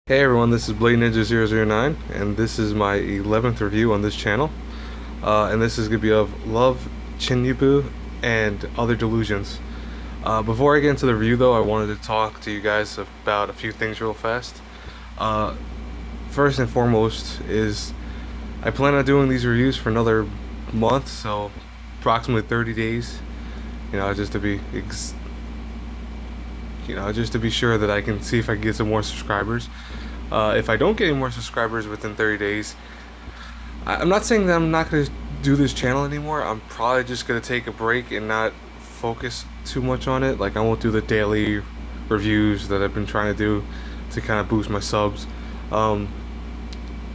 Hey everyone, this is Blade Ninja 009, and this is my 11th review on this channel. And this is going to be of Love, Chunibyo, and Other Delusions. Before I get into the review though, I wanted to talk to you guys about a few things real fast. Uh, First and foremost is I plan on doing these reviews for another month, so approximately 30 days. You know, just to be just to be sure that I can see if I can get some more subscribers. If I don't get any more subscribers within 30 days, I'm not saying that I'm not going to do this channel anymore. I'm probably just going to take a break and not focus too much on it. Like, I won't do the daily reviews that I've been trying to do to kind of boost my subs. And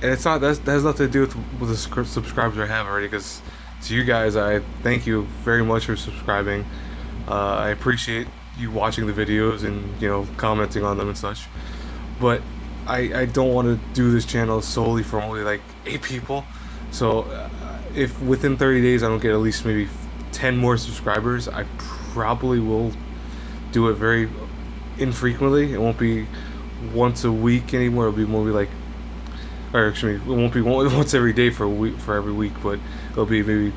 it's not that has nothing to do with the subscribers I have already. Because to you guys, I thank you very much for subscribing. I appreciate you watching the videos and commenting on them and such. But I don't want to do this channel solely for only like 8 people. So if within 30 days I don't get at least maybe 10 more subscribers, I probably will do it very infrequently. It won't be once a week anymore. It'll be more like, or actually it won't be once every day for a week, for every week, but it'll be maybe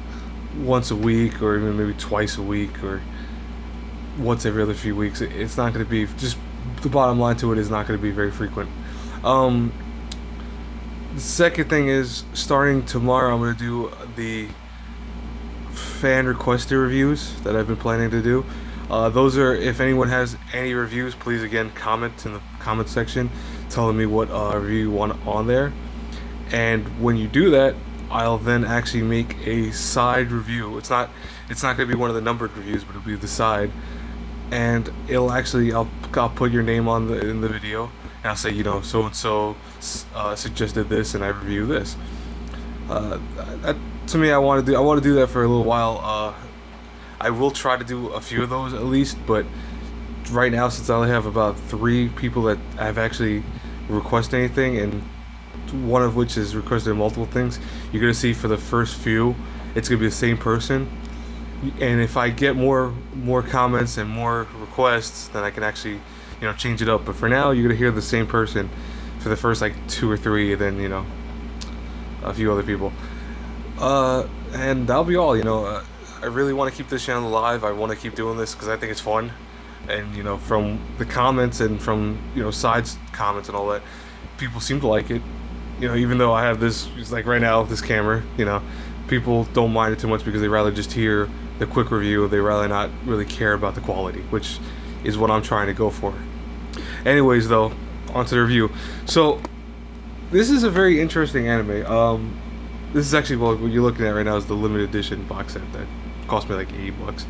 once a week, or even maybe twice a week, or once every other few weeks. It's not going to be, just the bottom line to it is not going to be very frequent. The second thing is, starting tomorrow, I'm going to do the fan requested reviews that I've been planning to do. Those are, if anyone has any reviews, please again comment in the comment section telling me what review you want on there. And when you do that, I'll then actually make a side review. It's not going to be one of the numbered reviews, but it'll be the side. And it'll actually, I'll put your name on in the video, and I'll say, so and so suggested this, and I review this. To me, I want to do that for a little while. I will try to do a few of those at least, but right now, since I only have about 3 people that have actually requested anything, and one of which has requested multiple things, you're gonna see for the first few, it's gonna be the same person. And if I get more comments and more requests, then I can actually change it up. But for now, you're gonna hear the same person for the first like 2 or 3, and then a few other people. And that'll be all. I really want to keep this channel alive. I want to keep doing this because I think it's fun. And from the comments and from sides comments and all that, people seem to like it. Even though I have this, it's like right now, this camera, people don't mind it too much because they rather just hear the quick review. They rather not really care about the quality, which is what I'm trying to go for. Anyways, though, onto the review. So this is a very interesting anime. This is actually, well, what you're looking at right now is the limited edition box set that cost me like $80.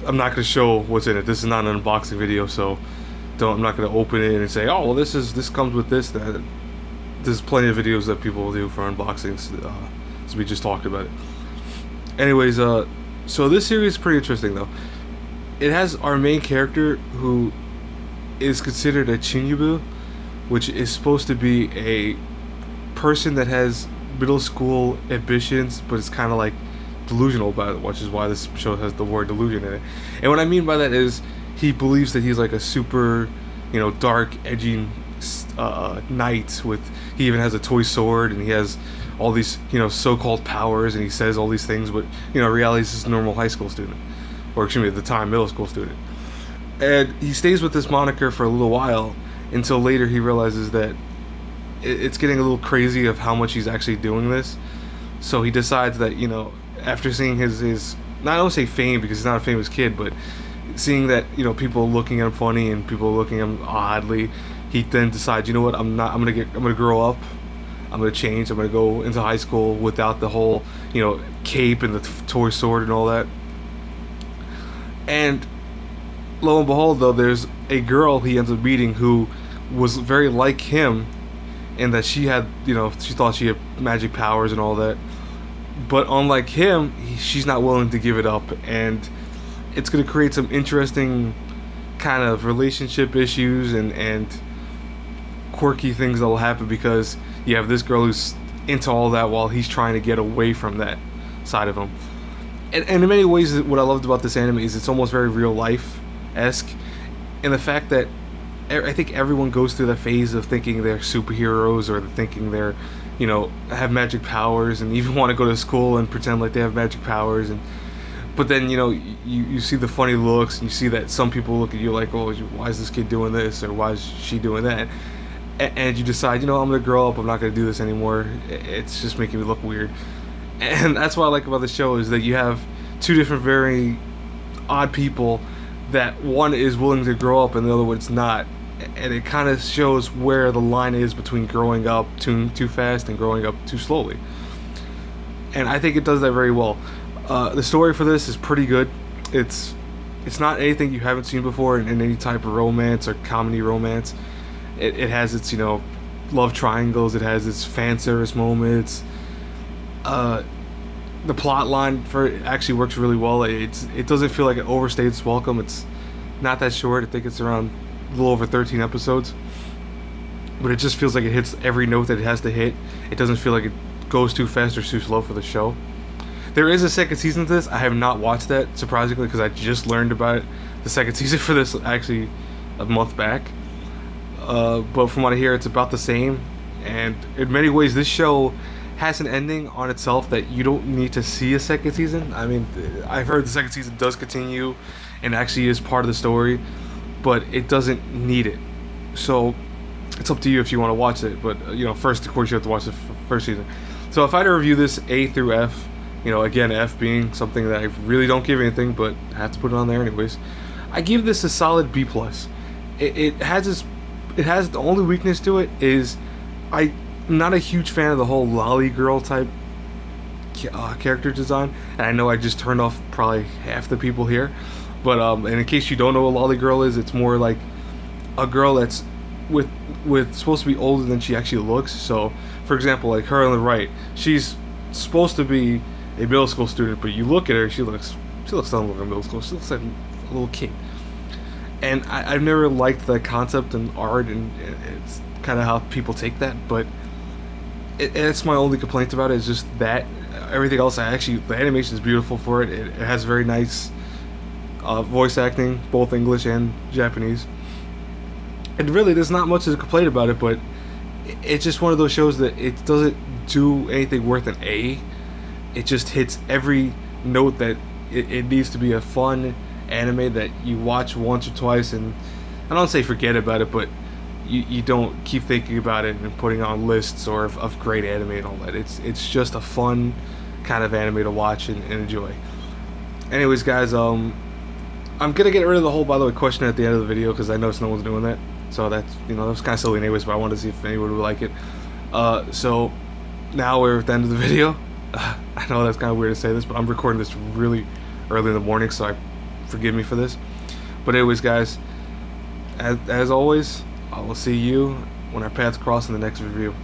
I'm not going to show what's in it. This is not an unboxing video, so I'm not going to open it and say, oh, well, this comes with this. That. There's plenty of videos that people will do for unboxings, so we just talked about it. Anyways, so this series is pretty interesting though. It has our main character, who is considered a Chunibyo, which is supposed to be a person that has middle school ambitions, but it's kind of like delusional about it, which is why this show has the word delusion in it. And what I mean by that is, he believes that he's like a super, dark, edgy knight with. He even has a toy sword, and he has all these, so-called powers, and he says all these things, but in reality, he's just a normal high school student, or excuse me, at the time, middle school student. And he stays with this moniker for a little while until later he realizes that it's getting a little crazy of how much he's actually doing this. So he decides that, after seeing his not, I don't say fame because he's not a famous kid, but seeing that, people looking at him funny and people looking at him oddly, he then decides, what, I'm gonna grow up, I'm gonna change, I'm gonna go into high school without the whole, cape and the toy sword and all that. And lo and behold, though, there's a girl he ends up meeting who was very like him, in that she had, she thought she had magic powers and all that. But unlike him, she's not willing to give it up, and it's gonna create some interesting kind of relationship issues and quirky things that will happen, because you have this girl who's into all that while he's trying to get away from that side of him. And in many ways, what I loved about this anime is it's almost very real life esque, in the fact that I think everyone goes through the phase of thinking they're superheroes, or thinking they're, have magic powers, and even want to go to school and pretend like they have magic powers. And but then you see the funny looks, and you see that some people look at you like, oh, why is this kid doing this, or why is she doing that, and you decide, I'm gonna grow up, I'm not gonna do this anymore. It's just making me look weird. And that's what I like about the show, is that you have two different very odd people, that one is willing to grow up and the other one's not, and it kind of shows where the line is between growing up too fast and growing up too slowly. And I think it does that very well. The story for this is pretty good. It's not anything you haven't seen before in any type of romance or comedy romance. It has its love triangles. It has its fan service moments. The plot line for it actually works really well. It doesn't feel like it overstays its welcome. It's not that short. I think it's around a little over 13 episodes. But it just feels like it hits every note that it has to hit. It doesn't feel like it goes too fast or too slow for the show. There is a second season to this. I have not watched that, surprisingly, because I just learned about it, the second season for this, actually a month back. But from what I hear, it's about the same. And in many ways, this show has an ending on itself that you don't need to see a second season. I mean, I've heard the second season does continue and actually is part of the story, but it doesn't need it. So it's up to you if you want to watch it. But first, of course, you have to watch the first season. So if I had to review this A through F, again, F being something that I really don't give anything, but I have to put it on there anyways, I give this a solid B plus. It has the only weakness to it is I'm not a huge fan of the whole lolly girl type character design, and I know I just turned off probably half the people here, but and in case you don't know what a lolly girl is, it's more like a girl that's with supposed to be older than she actually looks. So for example, like her on the right, she's supposed to be a middle school student, but you look at her, she looks nothing like a middle school. She looks like a little kid. And I've never liked the concept and art, and it's kind of how people take that, but it's my only complaint about it, is just that. Everything else, the animation is beautiful for it. It has very nice voice acting, both English and Japanese. And really, there's not much to complain about it, but it's just one of those shows that it doesn't do anything worth an A. It just hits every note that it needs to be a fun anime that you watch once or twice, and I don't say forget about it, but you don't keep thinking about it and putting on lists or of great anime and all that. It's just a fun kind of anime to watch and enjoy. Anyways, guys, I'm gonna get rid of the whole, by the way, question at the end of the video, because I noticed no one's doing that. So that's that was kind of silly anyways, but I wanted to see if anyone would like it. So now we're at the end of the video. I know that's kind of weird to say this, but I'm recording this really early in the morning, so forgive me for this. But anyways, guys, as always, I will see you when our paths cross in the next review.